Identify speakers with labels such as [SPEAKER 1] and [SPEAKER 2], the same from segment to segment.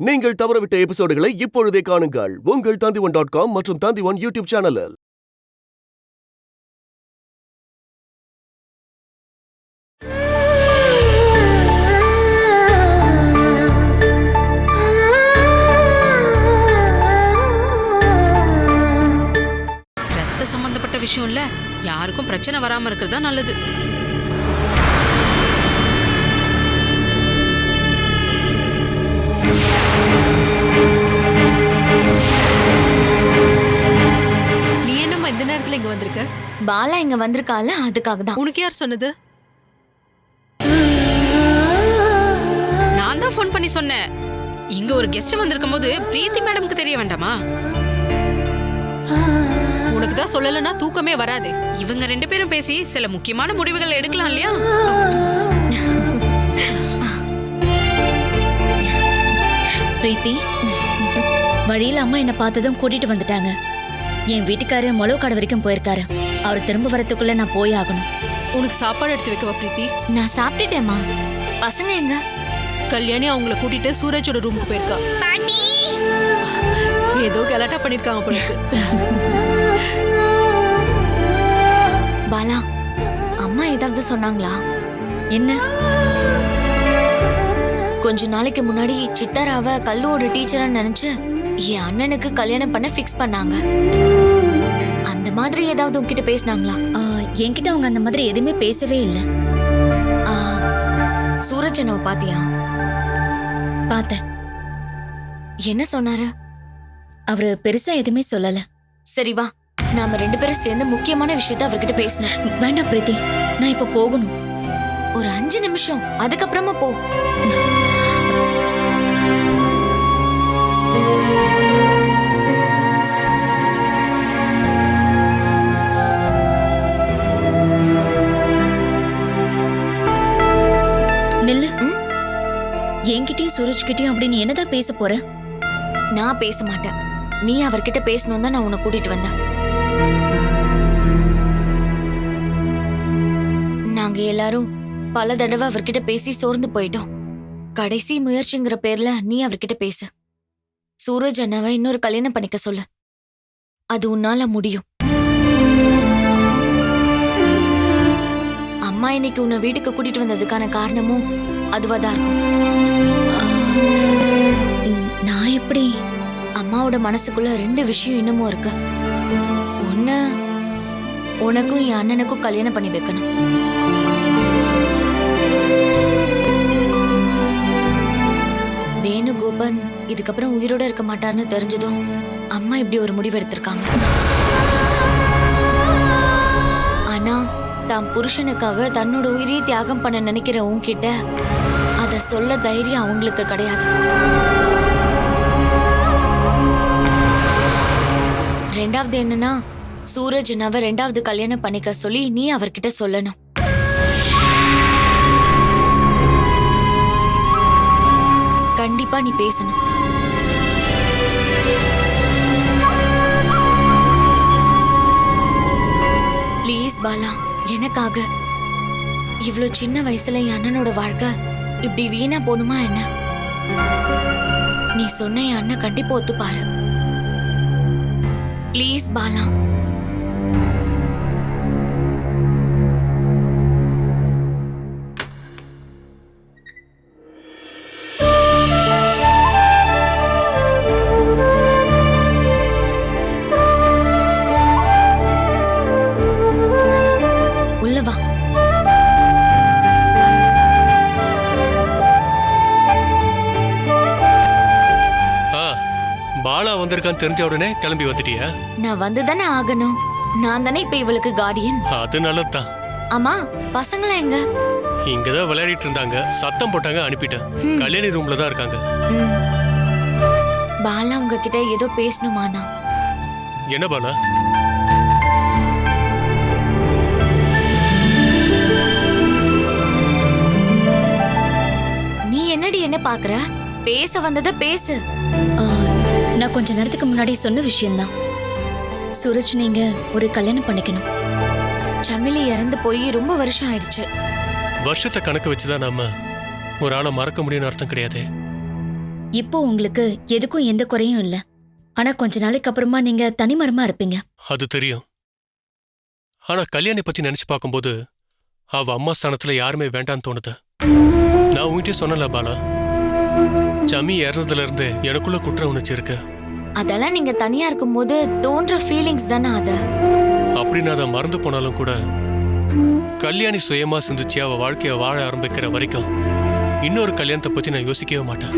[SPEAKER 1] நீங்கள் தவறவிட்ட எபிசோடுகளை இப்பொழுதே காணுங்கள் உங்கள் Tandivan.com மற்றும் Tandivan யூடியூப் சேனலில்.
[SPEAKER 2] ரத்த சம்பந்தப்பட்ட விஷயம் இல்ல, யாருக்கும் பிரச்சனை வராம இருக்கிறது நல்லது.
[SPEAKER 3] நீ என்னம்மா இந்த நேரத்துல இங்க வந்திருக்க?
[SPEAKER 4] பாலா இங்க வந்திருக்கால, அதுக்காக தான்.
[SPEAKER 3] உனக்கு யார் சொன்னது?
[SPEAKER 2] நான் தான் ஃபோன் பண்ணி சொன்னேன். இங்க ஒரு கெஸ்ட் வந்திருக்கும் போது பிரீத்தி மேடம்க்கு தெரிய வேண்டாமா?
[SPEAKER 3] உனக்கு தான் சொல்லலன்னா தூக்கமே வராதே.
[SPEAKER 2] இவங்க ரெண்டு பேரும் பேசி சில முக்கியமான முடிவுகள் எடுக்கலாம் இல்லையா?
[SPEAKER 4] பிரீத்தி, வழியில அம்மா என்ன பார்த்ததும் கூட்டிட்டு வந்துட்டாங்க. என் வீட்டுக்காரரு மொளவு கடை வரைக்கும் போயிருக்காரு. அவர் திரும்ப வரத்துக்குள்ள நான் போய் ஆகணும்.
[SPEAKER 3] உனக்கு சாப்பாடு எடுத்து வைக்கவா பிரீத்தி?
[SPEAKER 4] நான் சாப்பிட்டுட்டேம்மா. பசங்க எங்க?
[SPEAKER 3] கல்யாணி அவங்கள கூட்டிட்டு சூரஜோட ரூமுக்கு போயிருக்கா. ஏதோ கலாட்டா பண்ணிருக்காங்க போலக்கு.
[SPEAKER 4] பாலா, அம்மா ஏதாவது சொன்னாங்களா? என்ன? கொஞ்ச நாளைக்கு முன்னாடி சித்தாராவ கல்லுவோட டீச்சரா நினைச்சு என் அண்ணனுக்கு கல்யாணம் பண்ண ஃபிக்ஸ் பண்ணாங்க. அந்த மாதிரி ஏதாவது உன்கிட்ட பேசினாங்களா? என்கிட்ட அவங்க அந்த மாதிரி எதுவுமே பேசவே இல்லை. சூரஜ் அண்ணாவை பாத்தியா? பார்த்தேன். என்ன சொன்னாரு? அவரு பெருசா எதுவுமே சொல்லல. சரி வா, நாம ரெண்டு பேரும் சேர்ந்து முக்கியமான விஷயத்த அவர்கிட்ட பேசணும். வேண்டாம் பிரீத்தி, நான் இப்ப போகணும். ஒரு 5 நிமிஷம், அதுக்கப்புறமா போ. நில்லு. என்கிட்டயும் சூரஜ் கிட்டயும் அப்படின்னு என்னதான் பேச போற? நான் பேச மாட்டேன். நீ அவர்கிட்ட பேசணும் தான் நான் உன்னை கூட்டிட்டு வந்தேன். நாங்க எல்லாரும் பல தடவை அவர்கிட்ட பேசி சோர்ந்து போயிட்டோம். கடைசி முயற்சிங்கிற பேர்ல நீ அவர்கிட்ட பேசு. சூரஜ் அண்ணாவை இன்னொரு கல்யாணம் பண்ணிக்க சொல்லு. அது உன்னால முடியும். அம்மா இன்னைக்கு உன்னை வீட்டுக்கு கூட்டிட்டு வந்ததுக்கான காரணமும் அதுவாதான் இருக்கும். நான் எப்படி? அம்மாவோட மனசுக்குள்ள 2 விஷயம் இன்னமும் இருக்கு. ஒண்ணு, உனக்கும் என் அண்ணனுக்கும் கல்யாணம் பண்ணி வைக்கணும். வேணுகோபன் இதுக்கப்புறம் உயிரோட இருக்க மாட்டார்னு தெரிஞ்சதும் அம்மா இப்படி ஒரு முடிவு எடுத்திருக்காங்க. ஆனா தான் புருஷனுக்காக தன்னோட உயிரையே தியாகம் பண்ண நினைக்கிற உன்கிட்ட அத சொல்ல தைரியம் அவங்களுக்கு கிடையாது. ரெண்டாவது என்னன்னா, சூரஜ் அண்ணாவை 2வது கல்யாணம் பண்ணிக்க சொல்லி நீ அவர்கிட்ட சொல்லணும். கண்டிப்பா நீ பேசணும். ப்ளீஸ் பாலா, எனக்காக. இவ்வளவு சின்ன வயசுல என் அண்ணனோட வாழ்க்கை இப்படி வீணா போணுமா என்ன? நீ சொன்ன என் அண்ணன் கண்டிப்பா ஒத்துப்பாரு. ப்ளீஸ் பாலா. உள்ள வா.
[SPEAKER 5] பாலா வந்திருக்கான்னு தெரிஞ்ச உடனே கிளம்பி வந்துட்டியா?
[SPEAKER 4] நான் வந்துதானே ஆகணும். நான் தானே இப்ப இவளுக்கு கார்டியன்.
[SPEAKER 5] அது நல்லதுதான்.
[SPEAKER 4] ஆமா, பசங்கள எங்க?
[SPEAKER 5] இங்கதான் விளையாடிட்டு இருந்தாங்க. சத்தம் போட்டாங்க, அனுப்பிட்டேன். கல்யாணி ரூம்ல தான் இருக்காங்க.
[SPEAKER 4] பாலா உங்ககிட்ட ஏதோ பேசணுமானா?
[SPEAKER 5] என்ன பாலா?
[SPEAKER 4] நீ என்னடி என்ன பாக்குற? பேச வந்தத பேசு. நான் கொஞ்ச நேரத்துக்கு முன்னாடி சொன்ன விஷயம்தான். சூரஜ் நீங்க ஒரு கல்யாணம் பண்ணிக்கணும். சமிலி இறந்து போய் ரொம்ப வருஷம் ஆயிடுச்சு.
[SPEAKER 5] வருஷத்தை கணக்கு வச்சுதான் நாம ஒரு ஆளை மறக்க முடியும்னு அர்த்தம் கிடையாது.
[SPEAKER 4] இப்போ உங்களுக்கு எதுக்கும் எந்த குறையும் இல்ல. ஆனா கொஞ்ச நாளைக்கு அப்புறமா நீங்க தனிமரமா இருப்பீங்க.
[SPEAKER 5] அது தெரியும். ஆனா கல்யாணி பத்தி நினைச்சு பார்க்கும்போது அவ அம்மா ஸ்தானத்துல யாருமே வேண்டான்னு தோணுது. நான் உன்கிட்ட சொன்னல பாலா, சமி இறந்ததுல இருந்து எனக்குள்ள குற்ற உணர்ச்சி இருக்கு.
[SPEAKER 4] அதெல்லாம் நீங்க தனியா இருக்கும்போது தோன்ற ஃபீலிங்ஸ் தானே அது.
[SPEAKER 5] அப்படின்னு அதை மறந்து போனாலும் கூட கல்யாணி சுயமா சிந்திச்சு அவ வாழ்க்கைய வாழ ஆரம்பிக்கிற வரைக்கும் இன்னொரு கல்யாணத்தை பத்தி நான் யோசிக்கவே மாட்டேன்.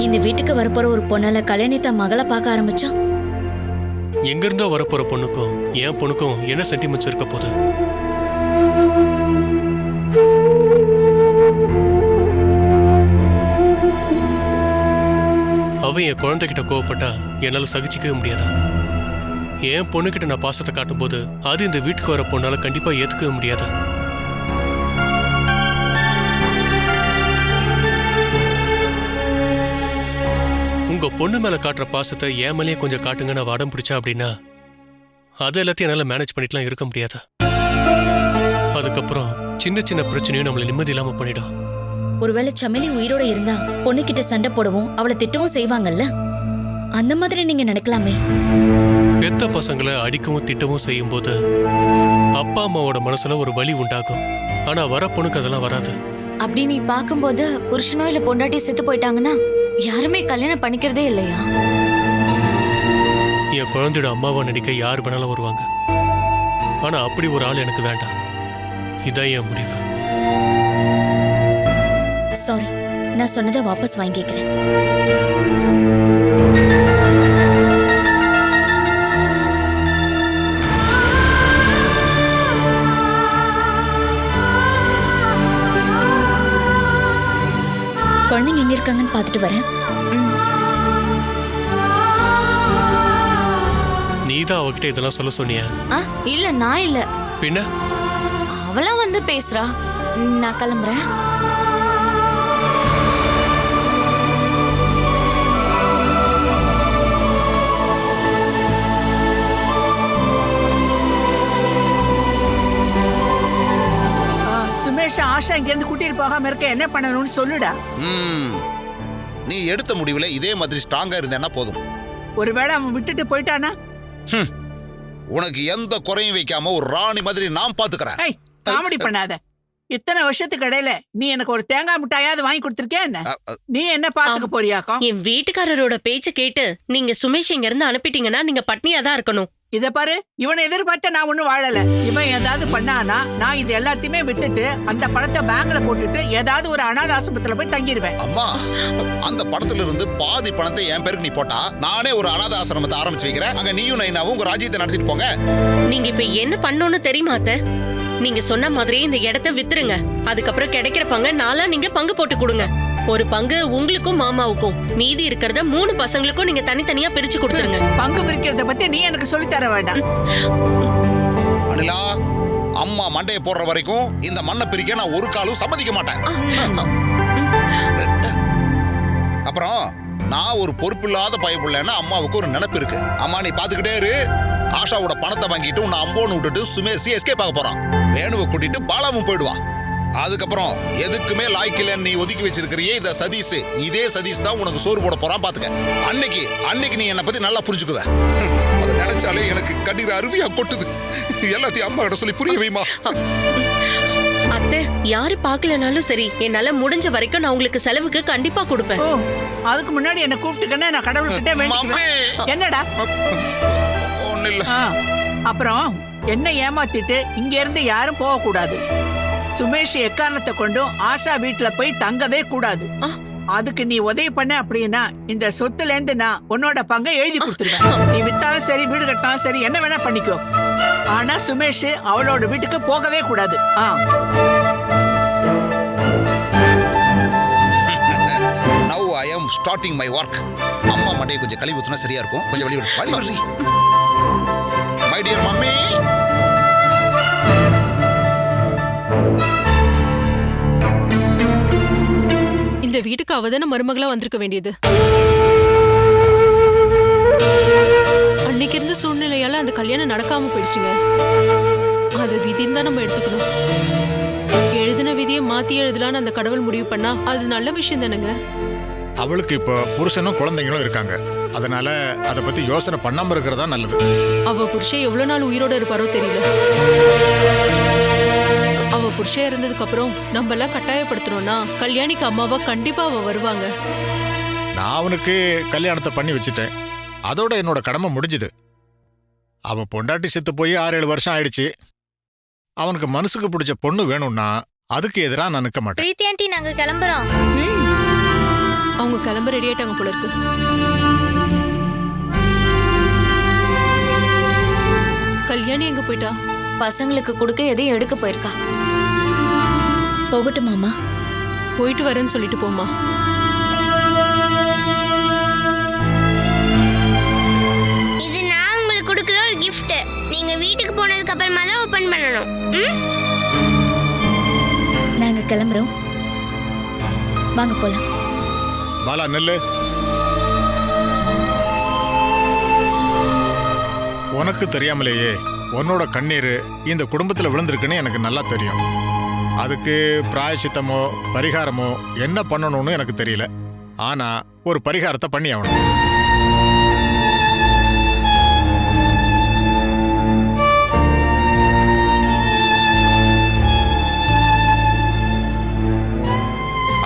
[SPEAKER 4] இந்த வீட்டுக்கு வரப்போற ஒரு பொண்ணால கல்யாணி தான் மகளை பார்க்க ஆரம்பிச்சா
[SPEAKER 5] எங்கிருந்தோ வரப்போற பொண்ணுக்கும் என் பொண்ணுக்கும் என்ன சென்டிமெண்ட்ஸ் இருக்க போகுது? அவன் என் குழந்தைகிட்ட கோவப்பட்டா என்னால சகிச்சிக்கவே முடியாது. என் பொண்ணுகிட்ட நான் பாசத்தை காட்டும் போது அது இந்த வீட்டுக்கு வர பொண்ணால கண்டிப்பா ஏத்துக்கவே முடியாது. உங்க பொண்ணு மேல காட்டுற பாசத்தை என் மேலேயே கொஞ்சம் காட்டுங்க நான் வடம் பிடிச்சா அப்படின்னா அது எல்லாத்தையும் என்னால மேனேஜ் பண்ணிட்டுலாம் இருக்க முடியாது. அதுக்கப்புறம் சின்ன சின்ன பிரச்சனையும் நம்மள நிம்மதி இல்லாம பண்ணிடும்.
[SPEAKER 4] ஒருவேளை சமிலி உயிரோட இருந்தா பொண்ணுகிட்ட சண்டை போடவும் அவளை திட்டவும் செய்வாங்கல்ல, அந்த மாதிரி நீங்க நினைக்கலாமே.
[SPEAKER 5] பெத்த பசங்களை அடிக்கவும் திட்டவும் செய்யும் போது அப்பா அம்மாவோட மனசுல ஒரு வலி உண்டாகும். ஆனா வர பொண்ணுக்கு அதெல்லாம் வராது.
[SPEAKER 4] அப்படி நீ பாக்கும்போது புருஷனோ இல்ல பொண்டாட்டி செத்து போயிட்டாங்கன்னா யாருமே கல்யாணம் பண்ணிக்கிறதே இல்லையா?
[SPEAKER 5] என் குழந்தையோட அம்மாவா நினைக்க யார் வேணாலும் வருவாங்க. ஆனா அப்படி ஒரு ஆள் எனக்கு வேண்டாம். இதான் என் முடிவு.
[SPEAKER 4] சாரி, நான் சொன்னதை வாபஸ் வாங்கிக்கிறேன். குழந்தைங்க எங்க இருக்காங்கன்னு பார்த்துட்டு வரேன்.
[SPEAKER 5] நீதான் அவகிட்ட இதெல்லாம் சொல்ல சொன்னியா?
[SPEAKER 4] இல்ல நான் இல்ல,
[SPEAKER 5] பின்ன
[SPEAKER 4] அவளா வந்து பேசுறா. நான் கிளம்புறேன்.
[SPEAKER 6] சுமேஷ் ஆஷா இங்க இருந்து கூட்டிட்டு போகாம இருக்க என்ன பண்ணணும்னு சொல்லுடா.
[SPEAKER 7] நீ எடுத்த முடிவுல இதே மாதிரி ஸ்ட்ராங்கா இருந்தேன்னா போதும்.
[SPEAKER 6] ஒருவேளை அவன் விட்டுட்டு போயிட்டானா?
[SPEAKER 7] உனக்கு எந்த குறையும் வைக்காம ஒரு ராணி மாதிரி நான் பாத்துக்கிறேன்.
[SPEAKER 6] காமெடி பண்ணாத. இத்தனை வருஷத்துக்கு இடையில நீ எனக்கு ஒரு தேங்காய் மிட்டாயாவது வாங்கி கொடுத்திருக்கே என்ன? நீ என்ன பாத்துக்க போறியாக்கா?
[SPEAKER 8] என் வீட்டுக்காரரோட பேச்ச கேட்டு நீங்க சுமேஷ் இங்க இருந்து அனுப்பிட்டீங்கன்னா நீங்க பட்னியா தான் இருக்கணும்.
[SPEAKER 6] இத பாரு, இவனை எதிர்பார்த்த நான் ஒண்ணும் வாழல. இவன் ஏதாவது பண்ணானா நான் இது எல்லாத்தையுமே வித்துட்டு அந்த பணத்தை பேங்க்ல போட்டுட்டு ஏதாவது ஒரு அனாதை ஆஸ்பத்திரியில போய் தங்கிடுவேன்.
[SPEAKER 7] அம்மா, அந்த பணத்துல இருந்து பாதி பணத்தை என் பேருக்கு நீ போட்டா நானே ஒரு அனாதை ஆசிரமத்தை ஆரம்பிச்சு வைக்கிறேன். அங்க நீயும் நைனாவும் உங்க ராஜ்யத்தை நடத்திட்டு போங்க.
[SPEAKER 8] நீங்க இப்ப என்ன பண்ணணும்னு தெரியுமா அத்தை? நீங்க சொன்ன மாதிரியே இந்த இடத்த வித்துருங்க. அதுக்கப்புறம் கிடைக்கிற பங்கு நாளா நீங்க பங்கு போட்டு கொடுங்க. ஒரு பங்கு உங்களுக்கும் மாமாவுக்கும், மீதி இருக்கிறத 3 பசங்களுக்கும் நீங்க தனித்தனியா பிரிச்சு கொடுத்துருங்க.
[SPEAKER 6] பங்கு பிரிக்கிறத பத்தி நீ எனக்கு சொல்லி தர வேண்டாம்.
[SPEAKER 7] அனிலா, அம்மா மண்டையை போடுற வரைக்கும் இந்த மண்ணை பிரிக்க நான் ஒரு காலும் சம்மதிக்க மாட்டேன். அப்புறம் நான் ஒரு பொறுப்பில்லாத பயப்புள்ளேன்னா அம்மாவுக்கு ஒரு நினைப்பு இருக்கு. அம்மா நீ பாத்துக்கிட்டே இரு. ஆஷாவோட பணத்தை வாங்கிட்டு உன்னை அம்போன்னு விட்டுட்டு சுமேஷ் எஸ்கேப் ஆக போறான். வேணுவை கூட்டிட்டு பாலாவும் போயிடுவா. அதுக்கப்புறம் எதுக்குமே லாய்க்கில்லைன்னு நீ ஒதுக்கி வச்சிருக்கிறியே இந்த சதீஷ், இதே சதீஷ் தான் உனக்கு சோறு போட போறான் பாத்துக்க. அன்னைக்கு நீ என்னை பத்தி நல்லா புரிஞ்சுக்குவ. அதை நினைச்சாலே எனக்கு கண்ணீர் அருவியா கொட்டுது. எல்லாத்தையும் அம்மா கிட்ட சொல்லி புரிய வைமா.
[SPEAKER 8] அத்தை, யாரு பாக்கலனாலும் சரி, என்னால முடிஞ்ச வரைக்கும் நான் உங்களுக்கு செலவுக்கு கண்டிப்பா கொடுப்பேன்.
[SPEAKER 6] அதுக்கு முன்னாடி என்ன கூப்பிட்டுக்கன்னு நான் கடவுள்கிட்ட வேண்டிக்குவேன். என்னடா?
[SPEAKER 7] ஒண்ணு இல்ல.
[SPEAKER 6] அப்புறம் என்ன ஏமாத்திட்டு இங்க இருந்து யாரும் போக கூடாது. சுமேஷ் எக்காரணத்தை கொண்டும் ஆஷா வீட்டுல போய் தங்கவே கூடாது. அதுக்கு நீ உதவி பண்ண அப்படின்னா இந்த சொத்துல இருந்து நான் உன்னோட பங்கை எழுதி கொடுத்துருவேன். நீ வித்தாலும் சரி, வீடு கட்டினாலும் சரி, என்ன வேணா பண்ணிக்கோ. ஆனா சுமேஷ் அவளோட வீட்டுக்கு போகவே கூடாது.
[SPEAKER 7] Now I am starting my work. அம்மா மண்டையை கொஞ்சம் கழுவி ஊத்துனா சரியா இருக்கும். கொஞ்சம் வழி விடு. My dear mummy.
[SPEAKER 3] இந்த வீட்டுக்கு அவதான மருமகளா வந்திருக்க வேண்டியது. அன்னைக்கு இருந்த சூழ்நிலையால அந்த கல்யாணம் நடக்காம போயிடுச்சுங்க. அது விதின்னு தான் நம்ம எடுத்துக்கணும். எழுதின விதியை மாத்தி எழுதலான்னு அந்த கடவுள் முடிவு பண்ணா அது நல்ல விஷயம் தானேங்க.
[SPEAKER 9] அவளுக்கு இப்போ புருஷனும் குழந்தைங்களும் இருக்காங்க. அதனால அதை பத்தி யோசனை பண்ணாம இருக்கிறதா நல்லது.
[SPEAKER 3] அவ புருஷன் எவ்வளவு நாள் உயிரோட இருப்பாரோ தெரியல. அவ புருஷன் இறந்ததுக்கு அப்புறம் நம்ம எல்லாம் கட்டாயப்படுத்துறோம்னா கல்யாணிக்கு அம்மாவா கண்டிப்பா அவ வருவாங்க.
[SPEAKER 9] நான் அவனுக்கு கல்யாணத்தை பண்ணி வச்சுட்டேன். அதோட என்னோட கடமை முடிஞ்சுது. அவன் பொண்டாட்டி செத்து போய் 6-7 வருஷம் ஆயிடுச்சு. அவனுக்கு மனசுக்கு பிடிச்ச பொண்ணு வேணும்னா அதுக்கு எதிராக நான் நிற்க மாட்டேன்.
[SPEAKER 10] பிரீத்தி ஆண்டி, நாங்க கிளம்புறோம்.
[SPEAKER 3] அவங்க கிளம்ப ரெடி ஆயிட்டாங்க போல இருக்கு. கல்யாணி எங்க போயிட்டா?
[SPEAKER 4] பசங்களுக்கு கொடுக்க எதையும் எடுக்க போயிருக்கா. போகட்டும் மாமா.
[SPEAKER 3] போயிட்டு வரேன்னு சொல்லிட்டு போமா.
[SPEAKER 10] இது நான் உங்களுக்கு கொடுக்குற ஒரு gift. நீங்க வீட்டுக்கு போனதுக்கு அப்புறமா தான் ஓபன் பண்ணணும்.
[SPEAKER 4] நாங்க கிளம்புறோம், வாங்க போலாம்.
[SPEAKER 9] பாலா நெல்லு. உனக்கு தெரியாமலேயே உன்னோட கண்ணீர் இந்த குடும்பத்தில் விழுந்திருக்குன்னு எனக்கு நல்லா தெரியும். அதுக்கு பிராயச்சித்தமோ பரிகாரமோ என்ன பண்ணணும்னு எனக்கு தெரியல. ஆனா ஒரு பரிகாரத்தை பண்ணி ஆகணும்.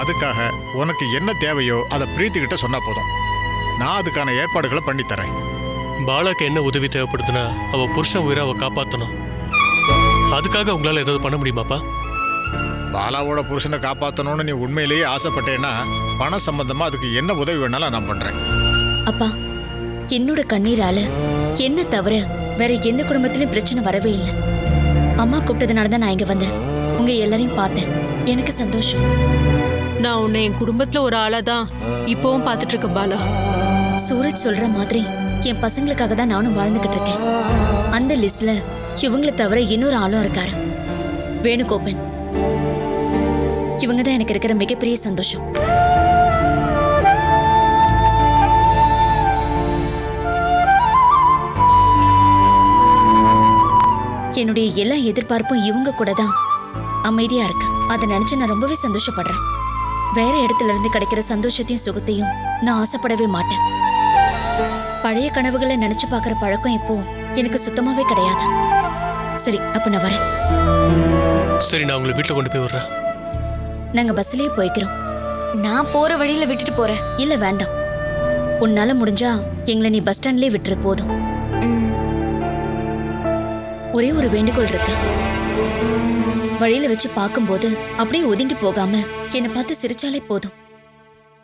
[SPEAKER 9] அதுக்காக உனக்கு என்ன தேவையோ அதை பிரீத்தி கிட்ட சொன்னா போதும். நான் அதுக்கான ஏற்பாடுகளை பண்ணித்தரேன்.
[SPEAKER 5] பாலாக்கு என்ன உதவி தேவைப்படுதுன்னா அவ புருஷன் உயிரை அவ காப்பாற்றணும். அதுக்காக உங்களால ஏதாவது பண்ண முடியுமாப்பா?
[SPEAKER 9] பாலாவோட புருஷனை காப்பாற்றணும்னு நீ உண்மையிலேயே ஆசைப்பட்டேன்னா பண சம்பந்தமா அதுக்கு என்ன உதவி வேணாலும் நான் பண்றேன்.
[SPEAKER 4] அப்பா, என்னோட கண்ணீரால என்ன தவிர வேற எந்த குடும்பத்திலயும் பிரச்சனை வரவே இல்லை. அம்மா கூப்பிட்டதுனால தான் நான் இங்க வந்தேன். உங்க எல்லாரையும் பார்த்தேன், எனக்கு சந்தோஷம்.
[SPEAKER 3] நான் உன்னை என் குடும்பத்துல ஒரு ஆளா தான் இப்பவும் பார்த்துட்டு இருக்கேன் பாலா.
[SPEAKER 4] சூரஜ் சொல்ற மாதிரி என் பசங்களுக்காக தான் நானும் வாழ்ந்துகிட்டு இருக்கேன். அந்த லிஸ்ட்ல இவங்களை தவிர இன்னொரு ஆளும் இருக்காரு, வேணுகோபன். இவங்க தான் எனக்கு இருக்கிற மிகப்பெரிய சந்தோஷம். என்னுடைய எல்லா எதிர்பார்ப்பும் இவங்க கூட தான் அமைதியா இருக்கு. அதை நினைச்சு நான் ரொம்பவே சந்தோஷப்படுறேன். வேற இடத்துல இருந்து கிடைக்கிற சந்தோஷத்தையும் சுகத்தையும் நான் ஆசைப்படவே மாட்டேன். பழைய கனவுகளை நினைச்சு பார்க்கிற பழக்கம் இப்போ எனக்கு சுத்தமாவே கிடையாது. சரி, அப்ப நான் வரேன்.
[SPEAKER 5] சரி, நான் உங்களை வீட்டில் கொண்டு போய் விடுறேன்.
[SPEAKER 4] நாங்க பஸ்லயே போய்க்கிறோம். நான் போற வழியில விட்டுட்டு போறேன். இல்ல வேண்டாம், உன்னால முடிஞ்சா எங்களை நீ பஸ் ஸ்டாண்ட்லயே விட்டுரு போதும். ஒரே ஒரு வேண்டுகோள் இருக்கு. வழியில வச்சு பார்க்கும்போது அப்படியே ஒதுங்கி போகாம என்னை பார்த்து சிரிச்சாலே போதும்.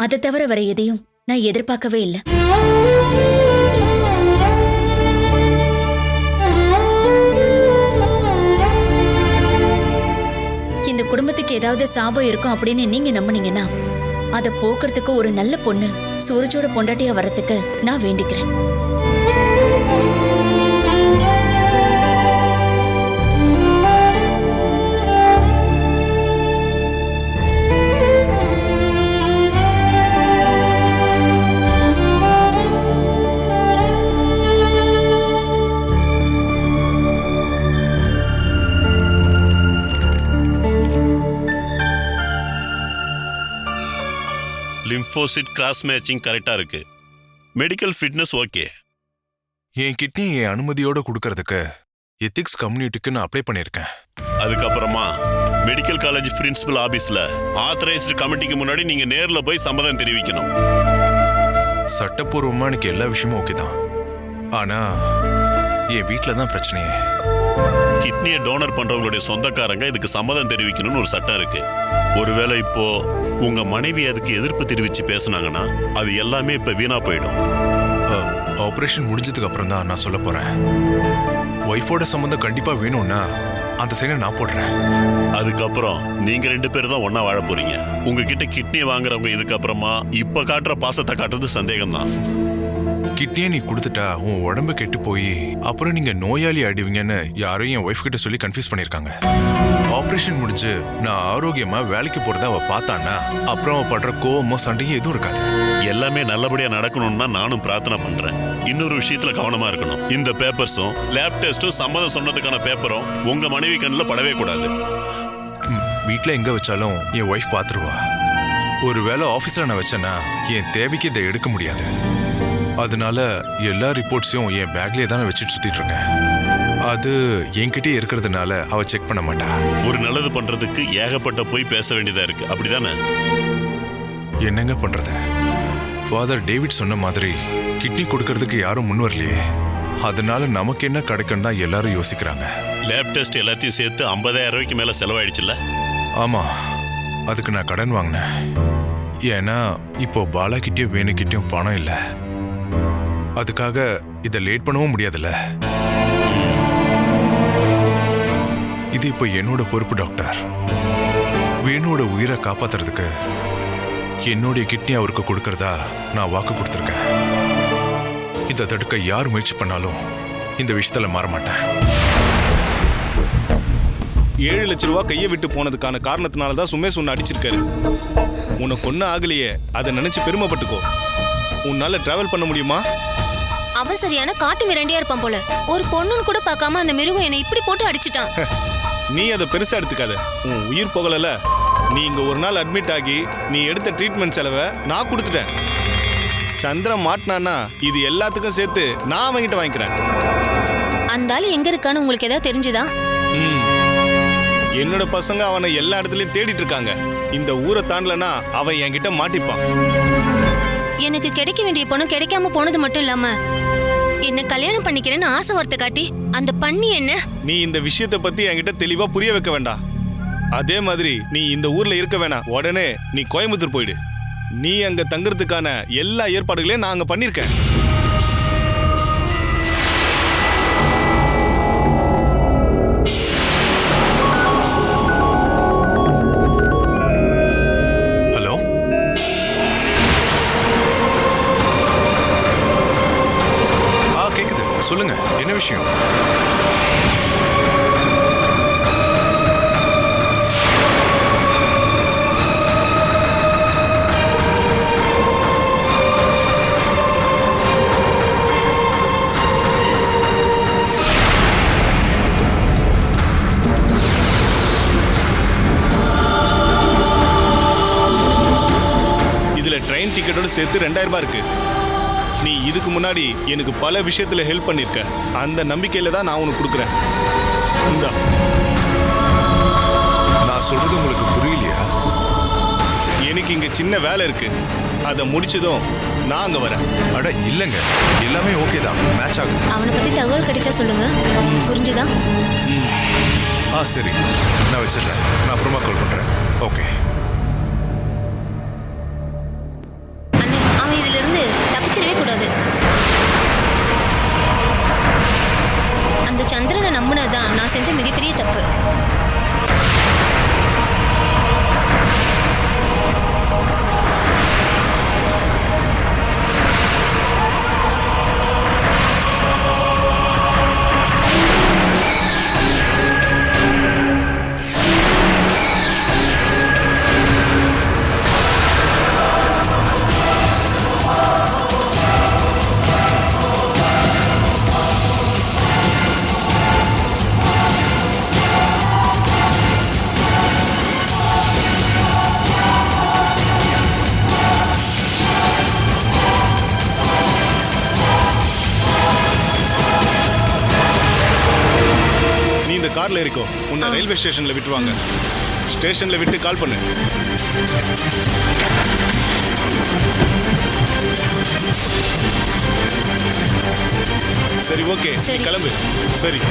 [SPEAKER 4] அதை தவிர வர எதையும் நான் எதிர்பார்க்கவே இல்லை. இந்த குடும்பத்துக்கு ஏதாவது சாபம் இருக்கும் அப்படின்னு நீங்க நம்புனீங்கன்னா அதை போக்குறதுக்கு ஒரு நல்ல பொண்ணு சூரஜோட பொண்டாட்டியா வரத்துக்கு நான் வேண்டிக்கிறேன்.
[SPEAKER 11] லிம்போசிட் கிராஸ் மேட்சிங் கரெக்டா இருக்கு. Medical fitness okay.
[SPEAKER 12] என் கிட்னி என் அனுமதியோட கொடுக்கறதுக்கு எத்திக்ஸ் கம்யூனிட்டிக்கு நான் அப்ளை பண்ணியிருக்கேன்.
[SPEAKER 11] அதுக்கப்புறமா மெடிக்கல் காலேஜ் பிரின்சிபல் ஆபீஸ்ல ஆத்தரைஸ்டு கமிட்டிக்கு முன்னாடி நீங்க நேர்ல போய் சம்மதம் தெரிவிக்கணும்.
[SPEAKER 12] சட்டப்பூர்வமா எனக்கு எல்லா விஷயமும் ஓகே தான். ஆனா என் வீட்டில் தான் பிரச்சனையே.
[SPEAKER 11] கிட்னியை டோனர் பண்றவங்களுடைய சொந்தக்காரங்க இதுக்கு சம்மதம் தெரிவிக்கணும்னு ஒரு சட்டம் இருக்கு. ஒருவேளை இப்போ உங்க மனைவி அதுக்கு எதிர்ப்பு தெரிவிச்சு பேசுனாங்கன்னா அது எல்லாமே இப்ப வீணா போயிடும்.
[SPEAKER 12] ஆபரேஷன் முடிஞ்சதுக்கு அப்புறம் தான் நான் சொல்ல போறேன். ஒய்ஃபோட சம்மந்தம் கண்டிப்பா வேணும்னா அந்த சைனை நான் போடுறேன்.
[SPEAKER 11] அதுக்கப்புறம் நீங்க 2 பேரும் தான் ஒன்னா வாழ போறீங்க. உங்ககிட்ட கிட்னி வாங்குறவங்க இதுக்கப்புறமா இப்ப காட்டுற பாசத்தை காட்டுறது சந்தேகம் தான்.
[SPEAKER 12] கிட்னியை நீ கொடுத்துட்டா உன் உடம்பு கெட்டு போய் அப்புறம் நீங்க நோயாளி ஆயிடுவீங்கன்னு யாரும் என் ஒய்ஃப் கிட்ட சொல்லி கன்ஃபியூஸ் பண்ணிருக்காங்க. ஆபரேஷன் முடிஞ்சு நான் ஆரோக்கியமா வேலைக்கு போறத அவ பார்த்தான்னா அப்புறம் அவ படுற கோவமோ சண்டையும் எதுவும் இருக்காது.
[SPEAKER 11] எல்லாமே நல்லபடியா நடக்கணும்னு தான் நானும் பிரார்த்தனை பண்றேன். இன்னொரு விஷயத்துல கவனமா இருக்கணும். இந்த பேப்பர்ஸும் லேப் டெஸ்டும் சம்மதம் சொன்னதுக்கான பேப்பரும் உங்க மனைவி கண்ணில் படவே கூடாது.
[SPEAKER 12] வீட்டுல எங்க வச்சாலும் என் ஒய்ஃப் பாத்துருவா. ஒருவேளை ஆஃபீஸில் நான் வச்சேன்னா என் தேவைக்கு இதை எடுக்க முடியாது. அதனால எல்லா ரிப்போர்ட்ஸையும் என் பேக்லேயே தானே வச்சுட்டு சுற்றிட்டு இருக்கேன். அது என்கிட்டயே இருக்கிறதுனால அவ செக் பண்ண மாட்டா.
[SPEAKER 11] ஒரு நல்லது பண்றதுக்கு ஏகப்பட்ட போய் பேச வேண்டியதா இருக்கு, அப்படிதானே?
[SPEAKER 12] என்னங்க பண்றது? ஃபாதர் டேவிட் சொன்ன மாதிரி கிட்னி கொடுக்கறதுக்கு யாரும் முன் வரலையே. அதனால நமக்கு என்ன கிடைக்கும் தான் எல்லாரும் யோசிக்கிறாங்க.
[SPEAKER 11] லேப் டெஸ்ட் எல்லாத்தையும் சேர்த்து 50,000 ரூபாய்க்கு மேல செலவாயிடுச்சுல்ல?
[SPEAKER 12] ஆமா, அதுக்கு நான் கடன் வாங்கினேன். ஏன்னா இப்போ பாலா கிட்டயும் வேணுக்கிட்டயும் பணம் இல்லை. அதுக்காக இதை லேட் பண்ணவும் முடியாதுல்ல. இது இப்போ என்னோட பொறுப்பு டாக்டர். வேணுவோட உயிரை காப்பாத்துறதுக்கு என்னுடைய கிட்னி அவருக்கு கொடுக்கறதா நான் வாக்கு கொடுத்துருக்கேன். இதை தடுக்க யார் முயற்சி பண்ணாலும் இந்த விஷயத்துல மாற மாட்டேன்.
[SPEAKER 13] 7 லட்ச ரூபா கையை விட்டு போனதுக்கான காரணத்தினால தான் சுமேஷ் உன்னை அடிச்சிருக்காரு. உனக்கு ஒன்றும் ஆகலையே, அதை நினைச்சு பெருமைப்பட்டுக்கோ. உன்னால டிராவல் பண்ண முடியுமா?
[SPEAKER 4] அவன் சரியான காட்டு மிரண்டியா இருப்பான் போல. ஒரு பொண்ணுன்னு கூட பார்க்காம அந்த மிருகம் என்னை இப்படி போட்டு அடிச்சிட்டான்.
[SPEAKER 13] நீ அதை பெருசா எடுத்துக்காத. உன் உயிர் போகலல. நீ இங்க ஒரு நாள் அட்மிட் ஆகி நீ எடுத்த ட்ரீட்மெண்ட் செலவை நான் கொடுத்துட்டேன். சந்திரன் மாட்டினான்னா இது எல்லாத்துக்கும் சேர்த்து நான் அவங்கிட்ட வாங்கிக்கிறேன்.
[SPEAKER 4] அந்த ஆள் எங்க இருக்கான்னு உங்களுக்கு ஏதாவது தெரிஞ்சுதா?
[SPEAKER 13] என்னோட பசங்க அவனை எல்லா இடத்துலயும் தேடிட்டு இருக்காங்க. இந்த ஊரை தாண்டலனா அவன் என்கிட்ட மாட்டிப்பான்.
[SPEAKER 4] எனக்கு கிடைக்க வேண்டிய பணம் கிடைக்காம போனது மட்டும் இல்லாம என்ன கல்யாணம் பண்ணிக்கிறேன்னு ஆசை வார்த்தை காட்டி அந்த பண்ணி என்ன.
[SPEAKER 13] நீ இந்த விஷயத்தை பத்தி என்கிட்ட தெளிவா புரிய வைக்க வேண்டாம். அதே மாதிரி நீ இந்த ஊர்ல இருக்க வேணாம். உடனே நீ கோயம்புத்தூர் போயிடு. நீ அங்க தங்குறதுக்கான எல்லா ஏற்பாடுகளையும் நான் அங்க பண்ணிருக்கேன்.
[SPEAKER 12] ஹலோ, கேக்குது. சொல்லுங்க, என்ன விஷயம்?
[SPEAKER 13] ட்ரெயின் டிக்கெட்டோட சேர்த்து 2000 ரூபாய் இருக்கு. நீ இதுக்கு முன்னாடி எனக்கு பல விஷயத்துல ஹெல்ப் பண்ணிருக்க. அந்த நம்பிக்கையில தான் நான் உனக்கு கொடுக்குறேன். இந்தா.
[SPEAKER 12] நான் சொல்றது உங்களுக்கு புரியலையா?
[SPEAKER 13] எனக்கு இங்க சின்ன வேலை இருக்கு. அதை முடிச்சதும் நான் அங்க வரேன்.
[SPEAKER 12] அட இல்லங்க, எல்லாமே ஓகே தான், மேட்ச் ஆகுது.
[SPEAKER 4] அவனை பத்தி தகவல் கிடைச்சா சொல்லுங்க. புரிஞ்சுதா?
[SPEAKER 12] சரி, நான் வச்சிடறேன். நான் அப்புறமா கால் பண்றேன். ஓகே.
[SPEAKER 4] கூடாது. அந்த சந்திரனை நம்பினதான் நான் செஞ்ச மிகப்பெரிய தப்பு.
[SPEAKER 13] கார்ல இருக்கோ, உன்னை ரயில்வே ஸ்டேஷன்ல விட்டுருவாங்க. ஸ்டேஷன்ல விட்டு கால் பண்ணு. சரி, ஓகே, கிளம்பு. சரி.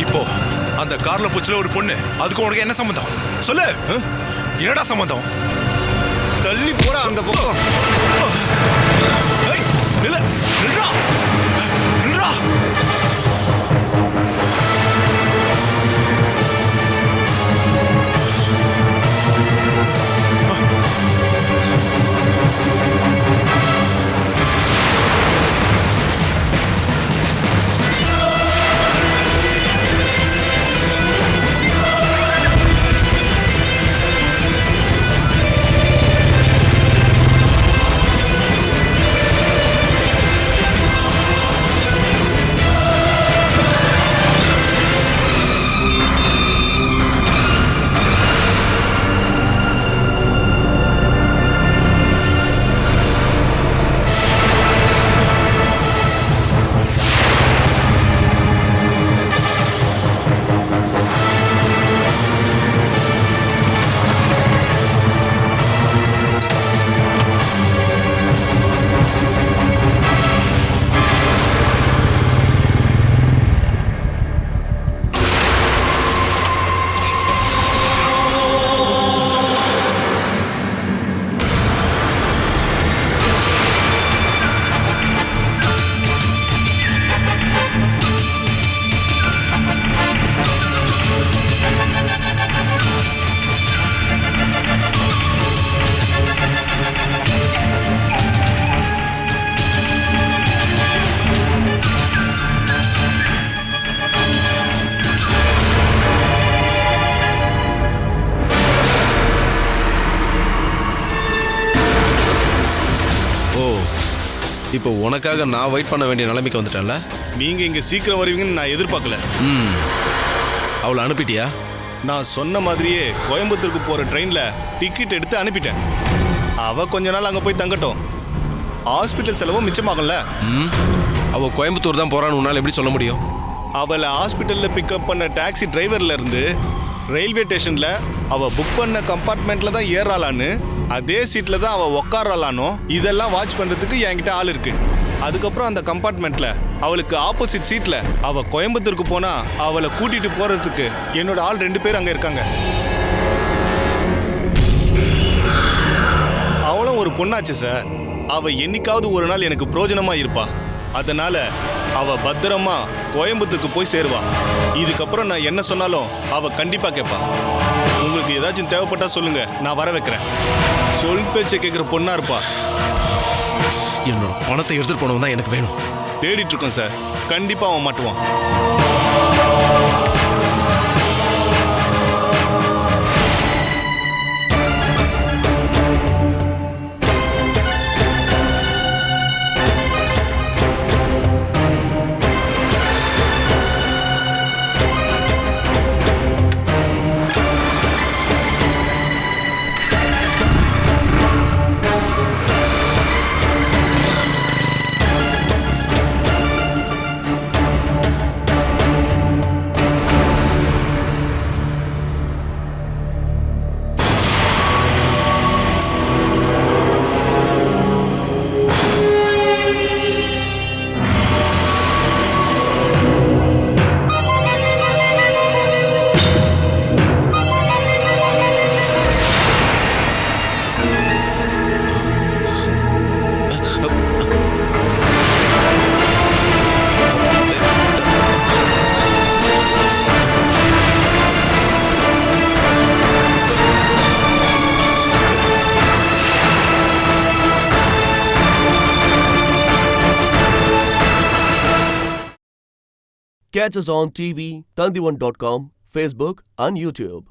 [SPEAKER 12] இப்போ அந்த கார்ல போச்சுல ஒரு பொண்ணு, அதுக்கு உனக்கு என்ன சம்பந்தம்? சொல்லு, என்னடா சம்பந்தம்?
[SPEAKER 13] தள்ளி போடா அந்த பக்கம்.
[SPEAKER 14] இப்போ உனக்காக நான் வெயிட் பண்ண வேண்டிய நிலைமைக்கு வந்துட்டேன்ல.
[SPEAKER 13] நீங்க இங்க சீக்கிரம் வருவீங்கன்னு நான் எதிர்பார்க்கல.
[SPEAKER 14] அவளை அனுப்பிட்டியா?
[SPEAKER 13] நான் சொன்ன மாதிரியே கோயம்புத்தூருக்கு போற ட்ரெயின்ல டிக்கெட் எடுத்து அனுப்பிட்டேன். அவ கொஞ்ச நாள் அங்க போய் தங்கட்டும். ஹாஸ்பிட்டல் செலவும் மிச்சமாகல.
[SPEAKER 14] அவ கோயம்புத்தூர் தான் போறான்னு உன்னால எப்படி சொல்ல முடியும்?
[SPEAKER 13] அவளை ஹாஸ்பிட்டல்ல பிக்கப் பண்ண டாக்ஸி டிரைவர்ல இருந்து ரயில்வே ஸ்டேஷன்ல அவ புக் பண்ண கம்பார்ட்மெண்ட்ல தான் ஏறாளான்னு, அதே சீட்ல தான் அவ உட்காராளானோ இதெல்லாம் வாட்ச் பண்றதுக்கு என்கிட்ட ஆள் இருக்கு. அதுக்கப்புறம் அந்த கம்பார்ட்மெண்ட்ல அவளுக்கு ஆப்போசிட் சீட்ல அவ கோயம்புத்தூருக்கு போனா அவளை கூட்டிட்டு போறதுக்கு என்னோட ஆள் 2 பேர் அங்க இருக்காங்க. அவளும் ஒரு பொண்ணாச்சு சார். அவ என்னைக்காவது ஒரு நாள் எனக்கு பிரயோஜனமா இருப்பா. அதனால அவ பத்திரமா கோயம்புத்தூருக்கு போய் சேருவா. இதுக்கப்புறம் நான் என்ன சொன்னாலும் அவ கண்டிப்பா கேட்பா. உங்களுக்கு ஏதாச்சும் தேவைப்பட்டா சொல்லுங்க, நான் வர வைக்கிறேன். சொல் பேச்சை கேட்கிற பொண்ணா இருப்பா.
[SPEAKER 14] என்னோட பணத்தை எடுத்துட்டு போனவன் தான் எனக்கு வேணும்.
[SPEAKER 13] தேடிட்டு இருக்கோம் சார். கண்டிப்பா அவன் மாட்டுவான்.
[SPEAKER 1] Catch us on TV, Tandivan.com, Facebook and YouTube.